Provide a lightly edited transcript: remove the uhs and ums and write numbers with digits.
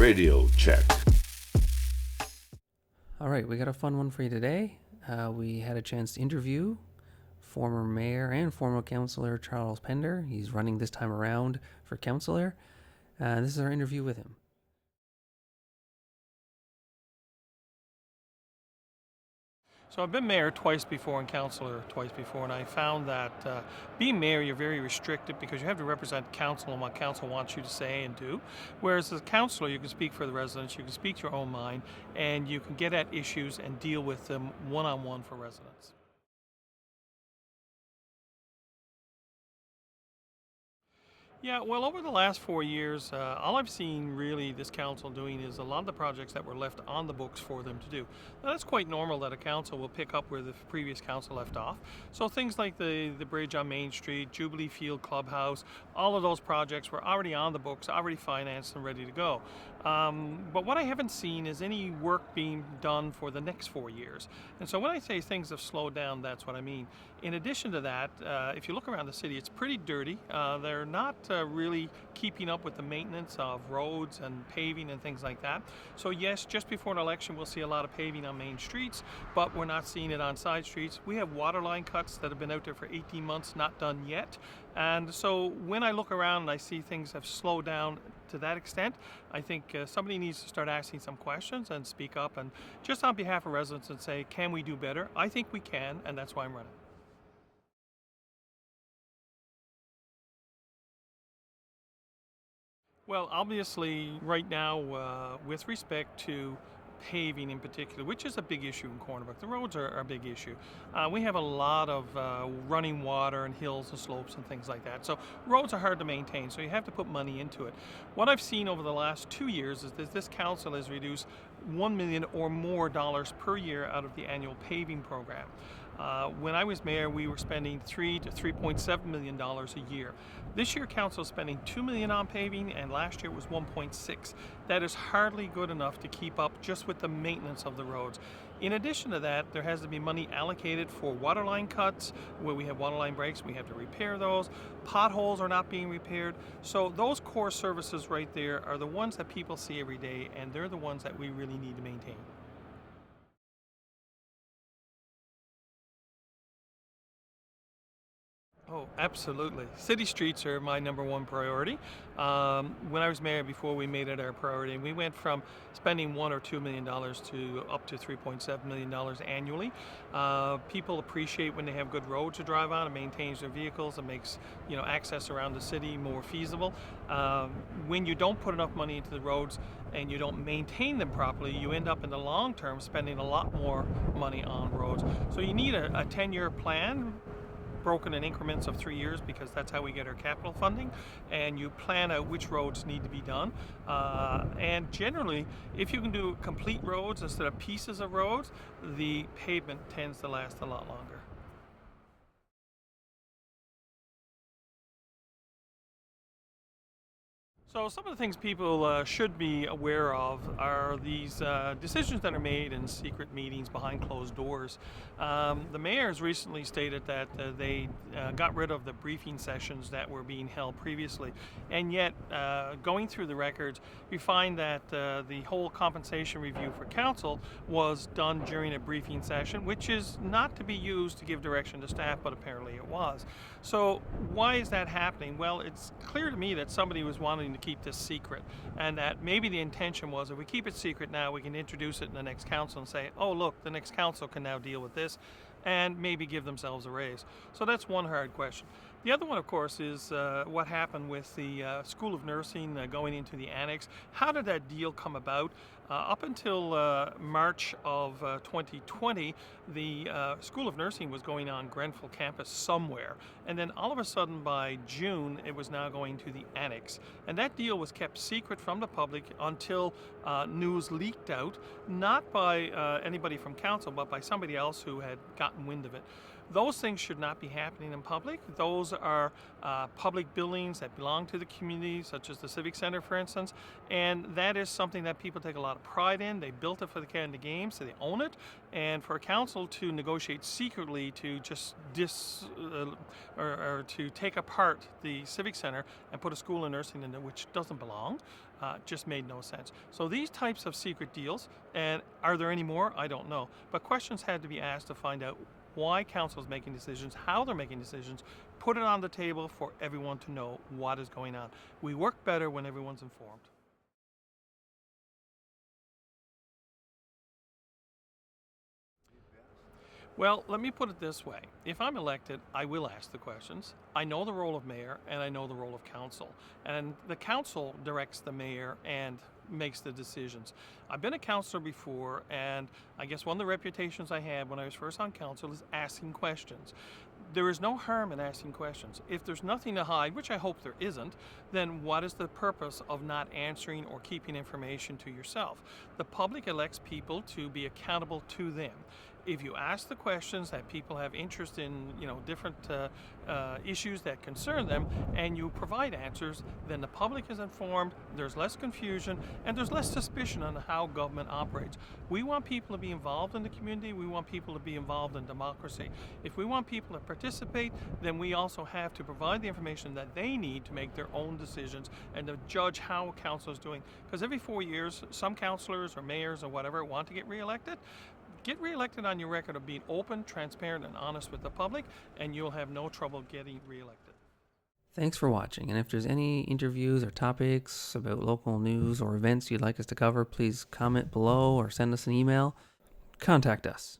Radio check. All right, we got a fun one for you today. We had a chance to interview former mayor and former councillor Charles Pender. He's running this time around for councillor. This is our interview with him. So I've been mayor twice before and councillor twice before, and I found that being mayor, you're very restricted because you have to represent council and what council wants you to say and do. Whereas as a councillor, you can speak for the residents, you can speak your own mind, and you can get at issues and deal with them one-on-one for residents. Yeah, well, over the last 4 years, all I've seen really this council doing is a lot of the projects that were left on the books for them to do. Now, that's quite normal that a council will pick up where the previous council left off. So things like the bridge on Main Street, Jubilee Field Clubhouse, all of those projects were already on the books, already financed and ready to go. But what I haven't seen is any work being done for the next 4 years. And so when I say things have slowed down, that's what I mean. In addition to that, if you look around the city, it's pretty dirty. They're not really keeping up with the maintenance of roads and paving and things like that. So yes, just before an election, we'll see a lot of paving on main streets, but we're not seeing it on side streets. We have water line cuts that have been out there for 18 months, not done yet. And so when I look around and I see things have slowed down to that extent, I think somebody needs to start asking some questions and speak up and just on behalf of residents and say, can we do better? I think we can, and that's why I'm running. Well, obviously, right now, with respect to paving in particular, which is a big issue in Cornerbrook, the roads are a big issue. We have a lot of running water and hills and slopes and things like that. So roads are hard to maintain, so you have to put money into it. What I've seen over the last 2 years is that this council has reduced $1 million or more per year out of the annual paving program. When I was mayor, we were spending $3 to $3.7 million a year. This year, council is spending $2 million on paving, and last year it was 1.6. That is hardly good enough to keep up just with the maintenance of the roads. In addition to that, there has to be money allocated for water line cuts. Where we have water line breaks, we have to repair those. Potholes are not being repaired. So those core services right there are the ones that people see every day, and they're the ones that we really need to maintain. Oh, absolutely. City streets are my number one priority. When I was mayor, before we made it our priority, we went from spending $1 or $2 million to up to $3.7 million annually. People appreciate when they have good roads to drive on. It maintains their vehicles. It makes access around the city more feasible. When you don't put enough money into the roads and you don't maintain them properly, you end up in the long term spending a lot more money on roads. So you need a 10-year plan broken in increments of 3 years, because that's how we get our capital funding, and you plan out which roads need to be done. And generally, if you can do complete roads instead of pieces of roads, the pavement tends to last a lot longer. So some of the things people should be aware of are these decisions that are made in secret meetings behind closed doors. The mayor has recently stated that they got rid of the briefing sessions that were being held previously, and yet going through the records, we find that the whole compensation review for council was done during a briefing session, which is not to be used to give direction to staff, but apparently it was. So why is that happening? Well, it's clear to me that somebody was wanting to keep this secret, and that maybe the intention was, if we keep it secret now, we can introduce it in the next council and say, oh look, the next council can now deal with this, and maybe give themselves a raise. So that's one hard question. The other one, of course, is what happened with the School of Nursing going into the annex. How did that deal come about? Up until March of 2020, the School of Nursing was going on Grenfell campus somewhere. And then all of a sudden by June, it was now going to the annex. And that deal was kept secret from the public until news leaked out, not by anybody from council, but by somebody else who had gotten wind of it. Those things should not be happening in public. Those are public buildings that belong to the community, such as the Civic Center, for instance, and that is something that people take a lot of pride in. They built it for the Canada Games, so they own it, and for a council to negotiate secretly to just or to take apart the Civic Center and put a school and nursing in it, which doesn't belong, just made no sense. So these types of secret deals, and are there any more? I don't know. But questions had to be asked to find out why council is making decisions, how they're making decisions, put it on the table for everyone to know what is going on. We work better when everyone's informed. Well, let me put it this way. If I'm elected, I will ask the questions. I know the role of mayor and I know the role of council. And the council directs the mayor and makes the decisions. I've been a councillor before, and I guess one of the reputations I had when I was first on council is asking questions. There is no harm in asking questions. If there's nothing to hide, which I hope there isn't, then what is the purpose of not answering or keeping information to yourself? The public elects people to be accountable to them. If you ask the questions that people have interest in, different issues that concern them, and you provide answers, then the public is informed, there's less confusion, and there's less suspicion on how government operates. We want people to be involved in the community. We want people to be involved in democracy. If we want people to participate, then we also have to provide the information that they need to make their own decisions and to judge how a council is doing. Because every 4 years, some councillors or mayors or whatever want to get reelected. Get reelected on your record of being open, transparent, and honest with the public, and you'll have no trouble getting reelected. Thanks for watching, and if there's any interviews or topics about local news or events you'd like us to cover, please comment below or send us an email. Contact us.